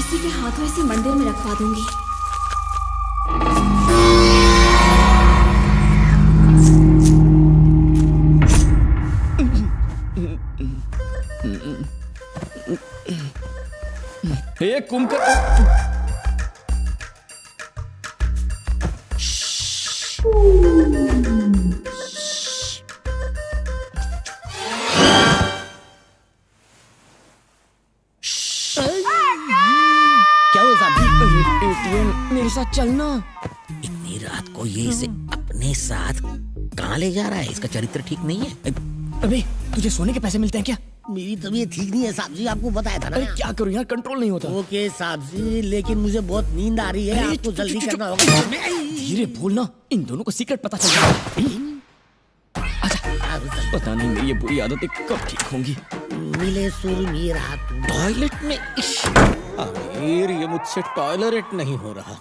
उसी के हाथों इसे मंदिर में रखवा दूंगी। हे कुंभकर्ण, क्या हुआ साहब? एटीएम मेरे साथ चलना। इतनी रात को ये इसे अपने साथ कहाँ ले जा रहा है? इसका चरित्र ठीक नहीं है। अबे तुझे सोने के पैसे मिलते हैं क्या? मेरी तबीयत ठीक नहीं है साहब जी, आपको बताया था ना। अरे क्या करूं यार, कंट्रोल नहीं होता। ओके साहब जी, लेकिन मुझे बहुत नींद आ रही है, अरे आपको जल्दी चुप, करना होगा। धीरे बोलना, इन दोनों को सीक्रेट पता चल जाएगा। पता नहीं मेरी ये बुरी आदतें कब ठीक होंगी। मिले सुर मेरा टॉयलेट में आमिर, ये मुझसे टॉयलेट नहीं हो रहा।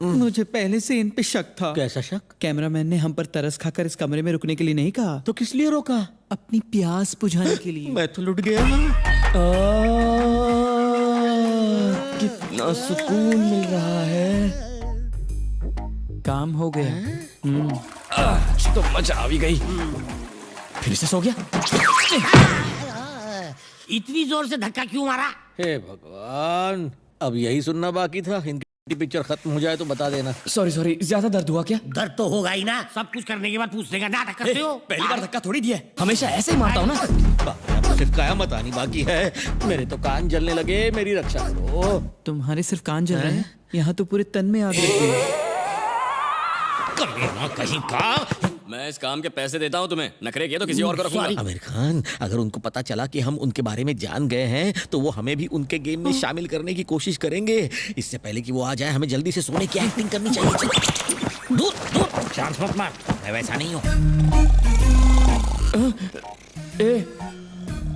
मुझे पहले से इन पे शक था। कैसा शक? कैमरामैन ने हम पर तरस खाकर इस कमरे में रुकने के लिए नहीं कहा, तो किस लिए रोका? अपनी प्यास बुझाने के लिए। मैं तो लुट गया। कितना सुकून मिल रहा है। काम हो गया। तो मजा आ भी गई। फिर से सो गया। इतनी जोर से धक्का क्यों मारा? हे भगवान, अब यही सुनना बाकी था। इनकी पिक्चर खत्म हो जाए तो बता देना। सॉरी, ज्यादा दर्द हुआ क्या? दर्द तो होगा ही ना, सब कुछ करने के बाद पूछने का नाटक करते हो। पहली बार धक्का थोड़ी दिया है, हमेशा ऐसे ही मारता हूँ ना। अब सिर्फ कयामत आनी बाकी है। मेरे तो कान जलने लगे, मेरी रक्षा करो। तुम्हारे सिर्फ कान जल रहे हैं, यहाँ तो पूरे तन में आग लगी है। कहीं का मैं इस काम के पैसे देता हूँ तुम्हें, नखरे किए तो किसी और को रखूंगा। आमिर खान, अगर उनको पता चला कि हम उनके बारे में जान गए हैं तो वो हमें भी उनके गेम में शामिल करने की कोशिश करेंगे। इससे पहले कि वो आ जाए, हमें जल्दी से सोने की एक्टिंग करनी चाहिए। दूर दूर, चांस मत मार, मैं वैसा नहीं हूँ।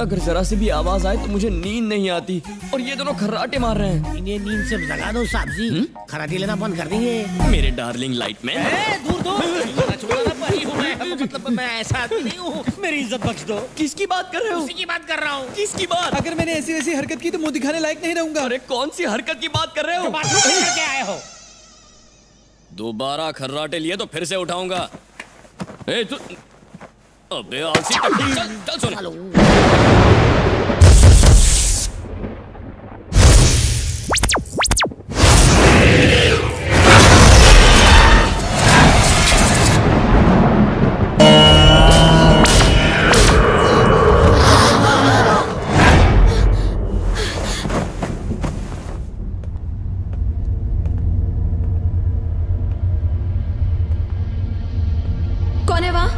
अगर जरा से भी आवाज आए तो मुझे नींद नहीं आती, और ये दोनों खर्राटे मार रहे हैं। इन्हें नींद से जगा दो साहब जी, खराटी लेना बंद कर देंगे। मेरे डार्लिंग लाइट मैन। दूर दूर, मतलब मैं ऐसा आदमी नहीं हूँ, मेरी इज्जत बख्श दो। किसकी बात कर रहे हो? उसी की बात कर रहा हूँ। किसकी बात? अगर मैंने ऐसी वैसी हरकत की तो मुंह दिखाने लायक नहीं रहूंगा। अरे कौन सी हरकत की बात कर रहे हो? बाथरूम में करके आए हो। दोबारा खर्राटे लिए तो फिर से उठाऊंगा। ए तू, अबे आलसी, चल चल सोने। कौन है वहाँ?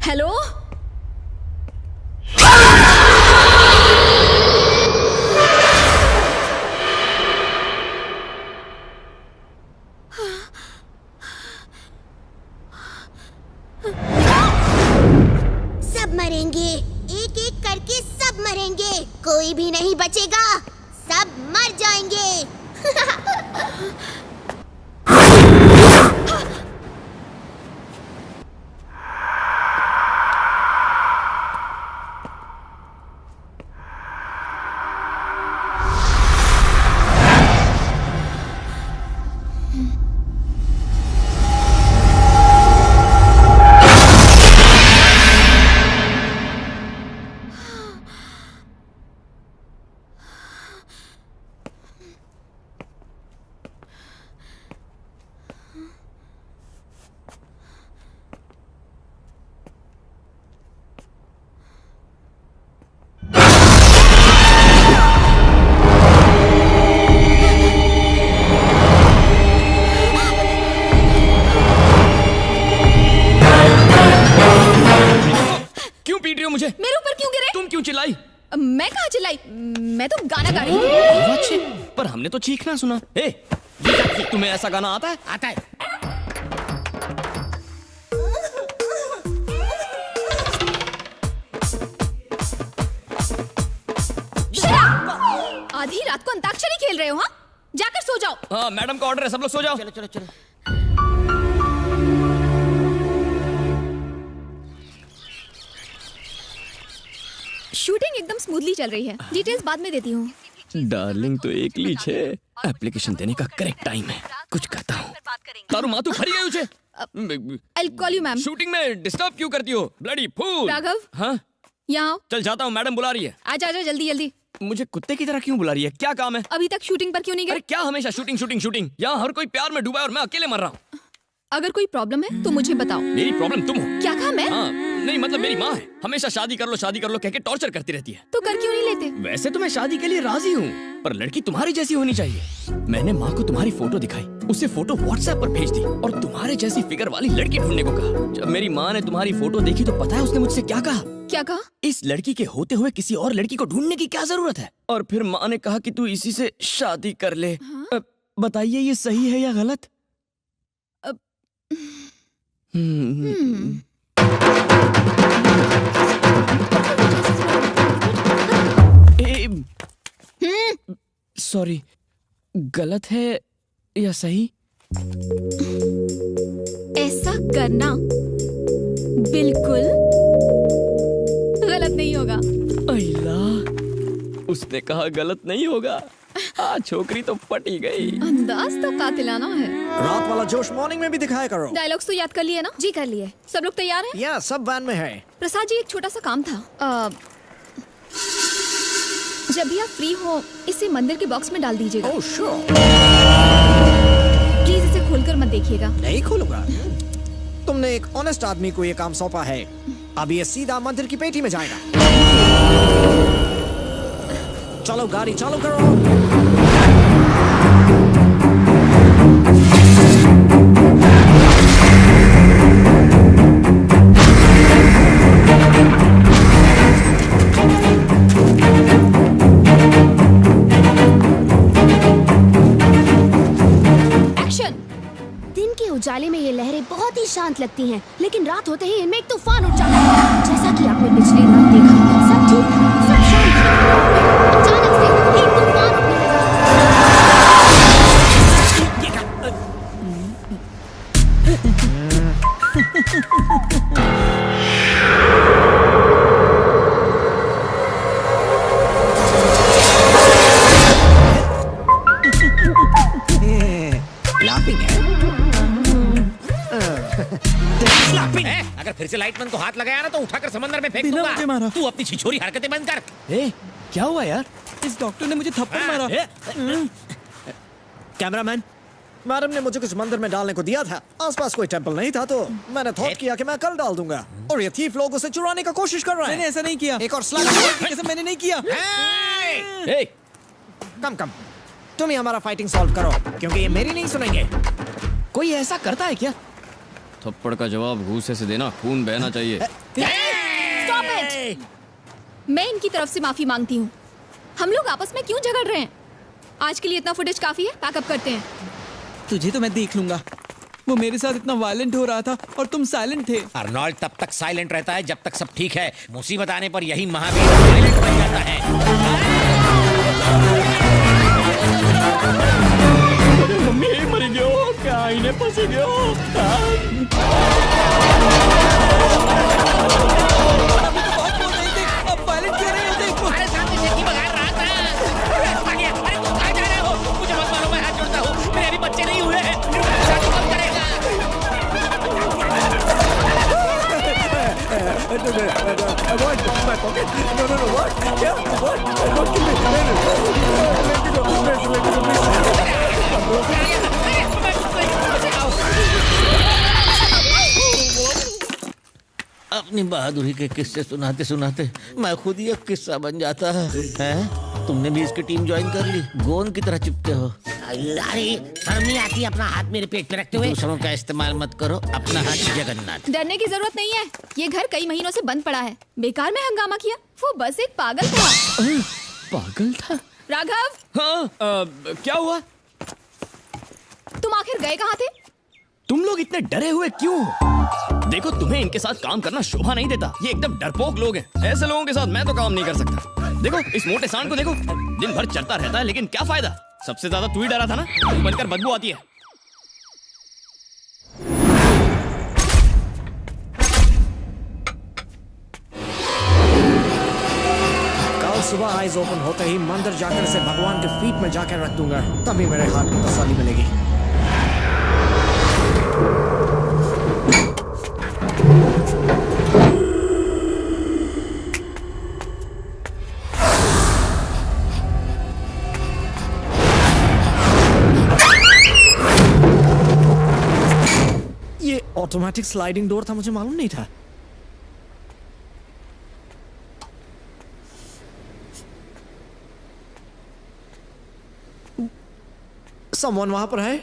हेलो? सब मरेंगे, एक एक करके सब मरेंगे, कोई भी नहीं बचेगा, सब मर जाएंगे। मुझे? मेरे ऊपर क्यों गिरे? तुम क्यों चिल्लाई? मैं कहाँ चिल्लाई? मैं तो गाना गा रही हूँ। पर हमने तो चीखना सुना। ए, तुम्हें ऐसा गाना आता है? आता है। आधी रात को अंताक्षरी खेल रहे हो? हाँ, जाकर सो जाओ। हाँ, मैडम का ऑर्डर है, सब लोग सो जाओ। चलो चलो चलो। शूटिंग एकदम स्मूथली चल रही है, डिटेल्स बाद में देती हूँ। डार्लिंग तो एकली छे, एप्लीकेशन देने का करेक्ट टाइम है, कुछ करता हूँ। तारू मातू फरी गई छे। I'll call you ma'am. Shooting में डिस्टर्ब क्यों करती हो, ब्लडी फूल। राघव, हाँ यहाँ आओ। चल जाता हूँ, मैडम बुला रही है। आजा आजा जल्दी जल्दी। मुझे कुत्ते की तरह क्यों बुला रही है, क्या काम है? अभी तक शूटिंग पर क्यों नहीं अरे गए? क्या हमेशा शूटिंग शूटिंग शूटिंग, यहाँ हर कोई प्यार में डूबा है और मैं अकेले मर रहा हूँ। अगर कोई प्रॉब्लम है तो मुझे बताओ। मेरी प्रॉब्लम तुम हो। क्या कहा मैं? हाँ नहीं मतलब मेरी माँ है, हमेशा शादी कर लो कह के टॉर्चर करती रहती है। तो कर क्यों नहीं लेते? वैसे तो मैं शादी के लिए राजी हूँ, पर लड़की तुम्हारी जैसी होनी चाहिए। मैंने माँ को तुम्हारी फोटो दिखाई, उसे फोटो व्हाट्सएप पर भेज दी और तुम्हारे जैसी फिगर वाली लड़की ढूंढने को कहा। जब मेरी माँ ने तुम्हारी फोटो देखी तो पता है उसने मुझसे क्या कहा? क्या कहा? इस लड़की के होते हुए किसी और लड़की को ढूंढने की क्या जरूरत है? और फिर माँ ने कहा कि तू इसी से शादी कर ले। बताइए ये सही है या गलत? अब- सॉरी, गलत है या सही? ऐसा करना बिल्कुल गलत नहीं होगा। अल्लाह, उसने कहा गलत नहीं होगा। छोकरी तो पटी गई। अंदाज तो कातिलाना है। रात वाला जोश मॉर्निंग में भी दिखाया करो। डायलॉग्स तो याद कर लिए ना? जी कर लिए। सब लोग तैयार हैं? या सब वैन में है। प्रसाद जी एक छोटा सा काम था। जब भी आप फ्री हो इसे मंदिर के बॉक्स में डाल दीजिएगा। Oh sure. प्लीज इसे खोलकर मत देखिएगा। नहीं खोलूंगा। तुमने एक ऑनेस्ट आदमी को ये काम सौंपा है, अब ये सीधा मंदिर की पेटी में जाएगा। चलो गाड़ी चालू करो। उजाले में ये लहरें बहुत ही शांत लगती हैं, लेकिन रात होते ही इनमें एक तूफान उठ जाता है। जैसा कि आपने पिछली रात देखा, सब ठीक था, सब शांत था। अचानक से एक तूफान उठने लाफिंग है। अगर फिर से लाइटमैन को हाथ लगाया ना तो उठाकर समंदर में फेंक बिना मुझे दूंगा। मारा। तू अपनी छिछोरी हरकतें बंद कर। क्या हुआ यार? इस डॉक्टर ने मुझे थप्पड़ मारा। कैमरामैन, मैडम ने मुझे कुछ मंदिर में डालने को दिया था। आसपास कोई टेंपल नहीं था तो मैंने थॉट किया कि मैं कल डाल दूंगा। और ये थीफ लोग उसे चुराने का कोशिश कर रहे हैं। मैंने ऐसा नहीं किया। एक और स्लैग। कैसे मैंने नहीं किया। कम कम, तुम ही हमारा फाइटिंग सॉल्व करो, क्योंकि ये मेरी नहीं सुनेंगे। कोई ऐसा करता है क्या? थप्पड़ का जवाब घूसे से देना, खून बहना चाहिए। Stop it! मैं इनकी तरफ से माफी मांगती हूँ। हम लोग आपस में क्यों झगड़ रहे हैं? आज के लिए इतना फुटेज काफी है, पैकअप करते हैं। तुझे तो मैं देख लूंगा। वो मेरे साथ इतना वायलेंट हो रहा था और तुम साइलेंट थे। अर्नोल्ड तब तक साइलेंट रहता है जब तक सब ठीक है। मुसीबत आने पर यही महावीर साइलेंट बन जाता है। मम्मी मर गयो, क्या इन्हें फंस गयो। अब वायलेंट कह रहे हैं, देखो। अरे सामने से की बघार रहा था। अरे तुम कहाँ जा रहे हो? मुझे मत मारो, मैं हाथ जोड़ता हूँ। मेरे अभी बच्चे नहीं हुए हैं। शादी कब करेगा? अपनी बहादुरी के किस्से सुनाते सुनाते मैं खुद ही एक किस्सा बन जाता है। हैं? तुमने भी इसकी टीम ज्वाइन कर ली? गोंद की तरह चिपते हो। अरे शर्म नहीं आती अपना हाथ मेरे पेट पे रखते हुए? दूसरों का इस्तेमाल मत करो, अपना हाथ जगन्नाथ। डरने की जरूरत नहीं है। ये घर कई महीनों से बंद पड़ा है। बेकार में हंगामा किया। वो बस एक पागल था। पागल था? राघव, हाँ, क्या हुआ? तुम आखिर गए कहाँ थे? तुम लोग इतने डरे हुए क्यों? देखो, तुम्हें इनके साथ काम करना शोभा नहीं देता। ये एकदम डरपोक लोग हैं। ऐसे लोगों के साथ मैं तो काम नहीं कर सकता। देखो इस मोटे सांड को देखो, दिन भर चलता रहता है, लेकिन क्या फायदा? सबसे ज्यादा तू ही डरा था ना। तू बनकर बदबू आती है। सुबह आइज ओपन होते ही मंदिर जाकर इसे भगवान के फीट में जाकर रख दूंगा, तभी मेरे हाथ को तसल्ली मिलेगी। ये ऑटोमेटिक स्लाइडिंग डोर था, मुझे मालूम नहीं था। समवन वहां पर है?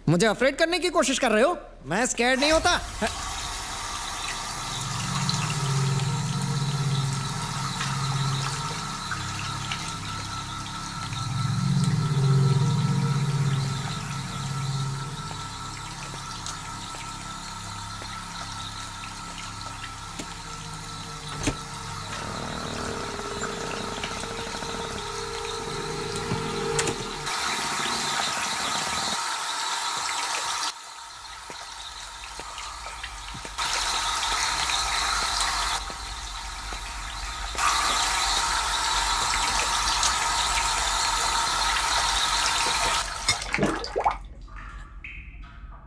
मुझे अफ्रेड करने की कोशिश कर रहे हो? मैं स्कैर्ड नहीं होता।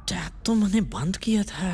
टैप तो मैंने बंद किया था।